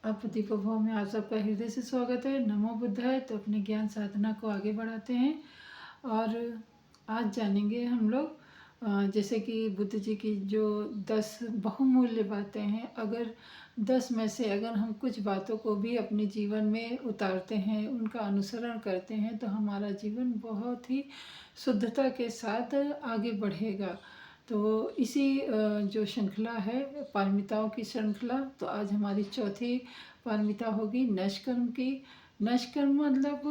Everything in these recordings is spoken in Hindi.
आप दीपक में आप सबका हृदय से स्वागत है। नमो बुद्धाय। तो अपने ज्ञान साधना को आगे बढ़ाते हैं और आज जानेंगे हम लोग जैसे कि बुद्ध जी की जो 10 बहुमूल्य बातें हैं। अगर 10 में से अगर हम कुछ बातों को भी अपने जीवन में उतारते हैं, उनका अनुसरण करते हैं, तो हमारा जीवन बहुत ही शुद्धता के साथ आगे बढ़ेगा। तो इसी जो श्रृंखला है पारमिताओं की श्रृंखला, तो आज हमारी चौथी पारमिता होगी नष्कर्म की। नष्कर्म मतलब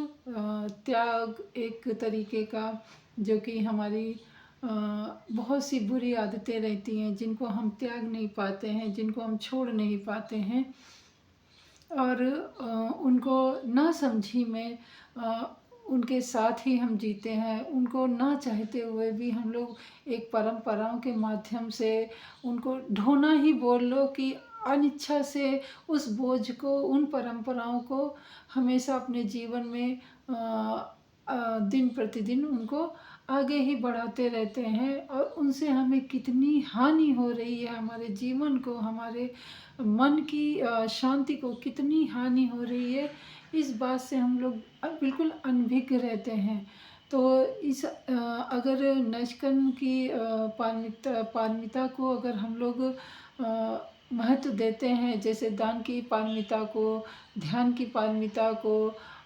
त्याग एक तरीके का, जो कि हमारी बहुत सी बुरी आदतें रहती हैं जिनको हम त्याग नहीं पाते हैं, जिनको हम छोड़ नहीं पाते हैं और उनको ना समझी में उनके साथ ही हम जीते हैं। उनको ना चाहते हुए भी हम लोग एक परंपराओं के माध्यम से उनको ढोना ही बोल लो कि अनिच्छा से उस बोझ को, उन परंपराओं को हमेशा अपने जीवन में दिन प्रतिदिन उनको आगे ही बढ़ाते रहते हैं और उनसे हमें कितनी हानि हो रही है, हमारे जीवन को, हमारे मन की शांति को कितनी हानि हो रही है, इस बात से हम लोग बिल्कुल अनभिज्ञ रहते हैं। तो इस अगर नष्कर्म की पारमिता को अगर हम लोग महत्व देते हैं, जैसे दान की पारमिता को, ध्यान की पारमिता को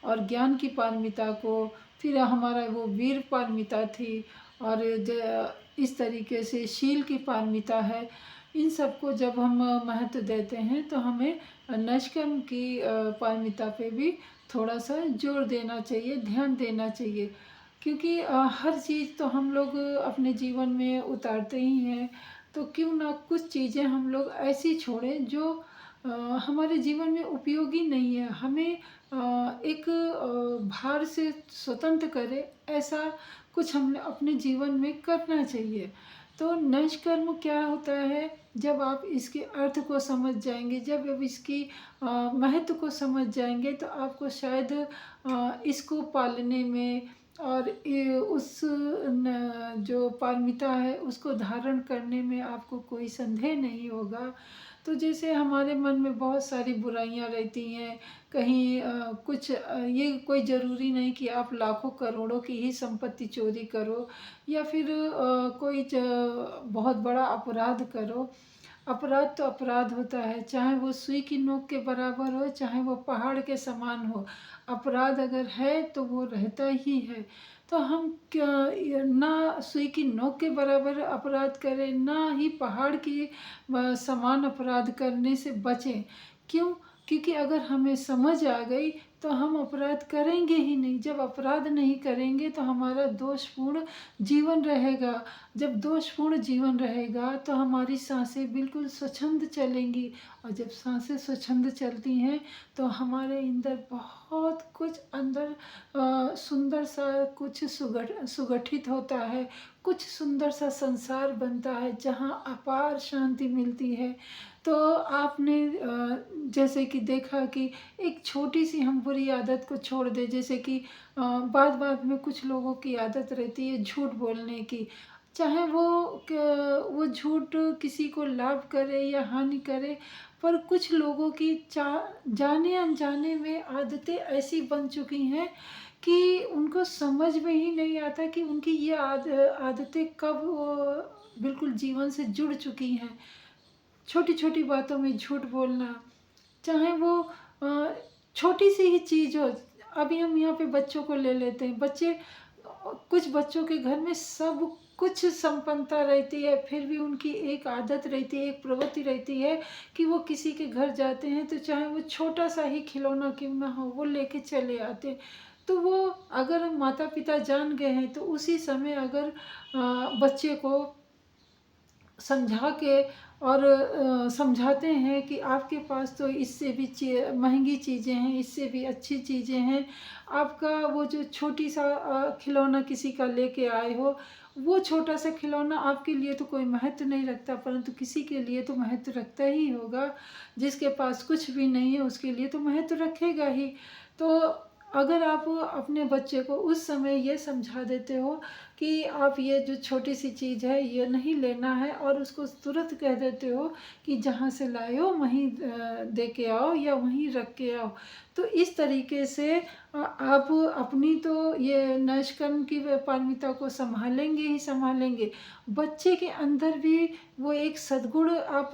और ज्ञान की पारमिता को, फिर हमारा वो वीर पारमिता थी और इस तरीके से शील की पारमिता है। इन सबको जब हम महत्व देते हैं तो हमें नष्कर्म की पारमिता पे भी थोड़ा सा जोर देना चाहिए, ध्यान देना चाहिए, क्योंकि हर चीज़ तो हम लोग अपने जीवन में उतारते ही हैं। तो क्यों ना कुछ चीज़ें हम लोग ऐसी छोड़ें जो हमारे जीवन में उपयोगी नहीं है, हमें एक भार से स्वतंत्र करे, ऐसा कुछ हमने अपने जीवन में करना चाहिए। तो नष्कर्म क्या होता है, जब आप इसके अर्थ को समझ जाएंगे, जब आप इसकी महत्व को समझ जाएंगे, तो आपको शायद इसको पालने में और जो पारमिता है उसको धारण करने में आपको कोई संदेह नहीं होगा। तो जैसे हमारे मन में बहुत सारी बुराइयां रहती हैं, कहीं ये कोई ज़रूरी नहीं कि आप लाखों करोड़ों की ही संपत्ति चोरी करो या फिर बहुत बड़ा अपराध करो। अपराध तो अपराध होता है, चाहे वो सुई की नोक के बराबर हो, चाहे वो पहाड़ के समान हो। अपराध अगर है तो वो रहता ही है। तो हम क्या ना सुई की नोक के बराबर अपराध करें, ना ही पहाड़ की समान अपराध करने से बचें। क्यों? क्योंकि अगर हमें समझ आ गई तो हम अपराध करेंगे ही नहीं। जब अपराध नहीं करेंगे तो हमारा दोषपूर्ण जीवन रहेगा। जब दोषपूर्ण जीवन रहेगा तो हमारी सांसें बिल्कुल स्वच्छंद चलेंगी और जब सांसें स्वच्छंद चलती हैं तो हमारे अंदर बहुत कुछ अंदर सुंदर सा कुछ सुगठित होता है, कुछ सुंदर सा संसार बनता है जहाँ अपार शांति मिलती है। तो आपने जैसे कि देखा कि एक छोटी सी हम बुरी आदत को छोड़ दें, जैसे कि बात बात में कुछ लोगों की आदत रहती है झूठ बोलने की, चाहे वो झूठ किसी को लाभ करे या हानि करे, पर कुछ लोगों की जाने अनजाने में आदतें ऐसी बन चुकी हैं कि उनको समझ में ही नहीं आता कि उनकी ये आदतें कब बिल्कुल जीवन से जुड़ चुकी हैं। छोटी छोटी बातों में झूठ बोलना, चाहे वो छोटी सी ही चीज़ हो। अभी हम यहाँ पे बच्चों को ले लेते हैं। कुछ बच्चों के घर में सब कुछ संपन्नता रहती है, फिर भी उनकी एक आदत रहती है, एक प्रवृत्ति रहती है कि वो किसी के घर जाते हैं तो चाहे वो छोटा सा ही खिलौना क्यों ना हो, वो लेके चले आते हैं। तो वो अगर माता पिता जान गए हैं तो उसी समय अगर बच्चे को समझा के और समझाते हैं कि आपके पास तो इससे भी महंगी चीज़ें हैं, इससे भी अच्छी चीज़ें हैं। आपका वो जो छोटी सा खिलौना किसी का लेके आए हो, वो छोटा सा खिलौना आपके लिए तो कोई महत्व नहीं रखता, परंतु किसी के लिए तो महत्व रखता ही होगा। जिसके पास कुछ भी नहीं है उसके लिए तो महत्व रखेगा ही। तो अगर आप अपने बच्चे को उस समय ये समझा देते हो कि आप ये जो छोटी सी चीज़ है ये नहीं लेना है, और उसको तुरंत कह देते हो कि जहाँ से लाए हो वहीं दे के आओ या वहीं रख के आओ, तो इस तरीके से आप अपनी तो ये नैष्कर्म की पारमिता को संभालेंगे ही संभालेंगे, बच्चे के अंदर भी वो एक सद्गुण आप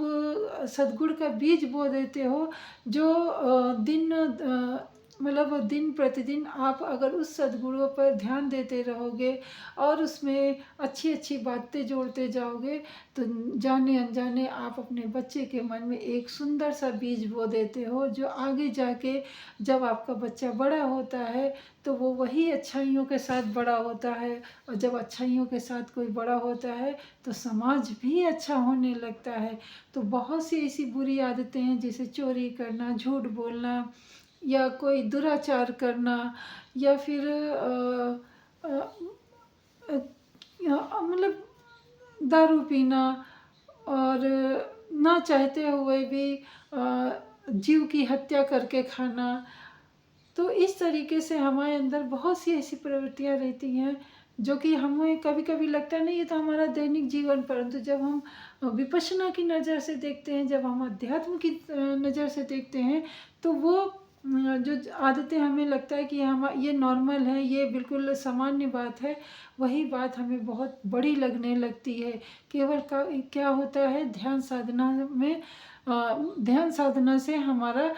सद्गुण का बीज बो देते हो, जो मतलब दिन प्रतिदिन आप अगर उस सद्गुणों पर ध्यान देते रहोगे और उसमें अच्छी अच्छी बातें जोड़ते जाओगे, तो जाने अनजाने आप अपने बच्चे के मन में एक सुंदर सा बीज बो देते हो, जो आगे जाके जब आपका बच्चा बड़ा होता है तो वो वही अच्छाइयों के साथ बड़ा होता है, और जब अच्छाइयों के साथ कोई बड़ा होता है तो समाज भी अच्छा होने लगता है। तो बहुत सी ऐसी बुरी आदतें हैं, जैसे चोरी करना, झूठ बोलना, या कोई दुराचार करना, या फिर मतलब दारू पीना, और ना चाहते हुए भी जीव की हत्या करके खाना। तो इस तरीके से हमारे अंदर बहुत सी ऐसी प्रवृत्तियाँ रहती हैं जो कि हमें कभी कभी लगता है नहीं ये तो हमारा दैनिक जीवन, परंतु जब हम विपश्यना की नज़र से देखते हैं, जब हम अध्यात्म की नज़र से देखते हैं, तो वो जो आदतें हमें लगता है कि हम ये नॉर्मल है, ये बिल्कुल सामान्य बात है, वही बात हमें बहुत बड़ी लगने लगती है। केवल क्या होता है, ध्यान साधना में ध्यान साधना से हमारा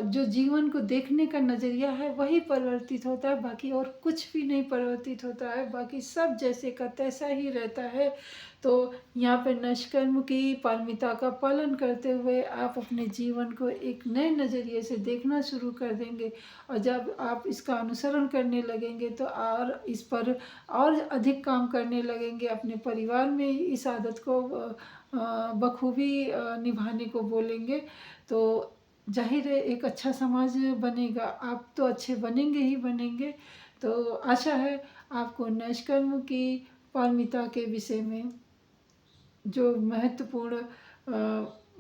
जो जीवन को देखने का नज़रिया है वही परिवर्तित होता है, बाकी और कुछ भी नहीं परिवर्तित होता है, बाकी सब जैसे का तैसा ही रहता है। तो यहाँ पे निष्कर्म की पारमिता का पालन करते हुए आप अपने जीवन को एक नए नज़रिए से देखना शुरू कर देंगे, और जब आप इसका अनुसरण करने लगेंगे तो और इस पर और अधिक काम करने लगेंगे, अपने परिवार में इस आदत को बखूबी निभाने को बोलेंगे, तो जाहिर है एक अच्छा समाज बनेगा, आप तो अच्छे बनेंगे ही बनेंगे। तो आशा है आपको निष्कर्म की पारमिता के विषय में जो महत्वपूर्ण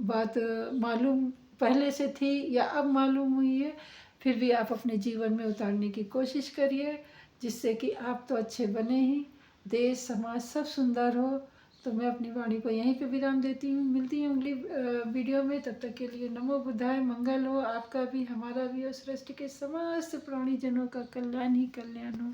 बात मालूम पहले से थी या अब मालूम हुई है, फिर भी आप अपने जीवन में उतारने की कोशिश करिए, जिससे कि आप तो अच्छे बने ही, देश समाज सब सुंदर हो। तो मैं अपनी वाणी को यहीं पे विराम देती हूँ, मिलती हूँ अगली वीडियो में, तब तक के लिए नमो बुद्धाय, मंगल हो आपका भी, हमारा भी, और सृष्टि के समस्त प्राणी जनों का कल्याण ही कल्याण हो।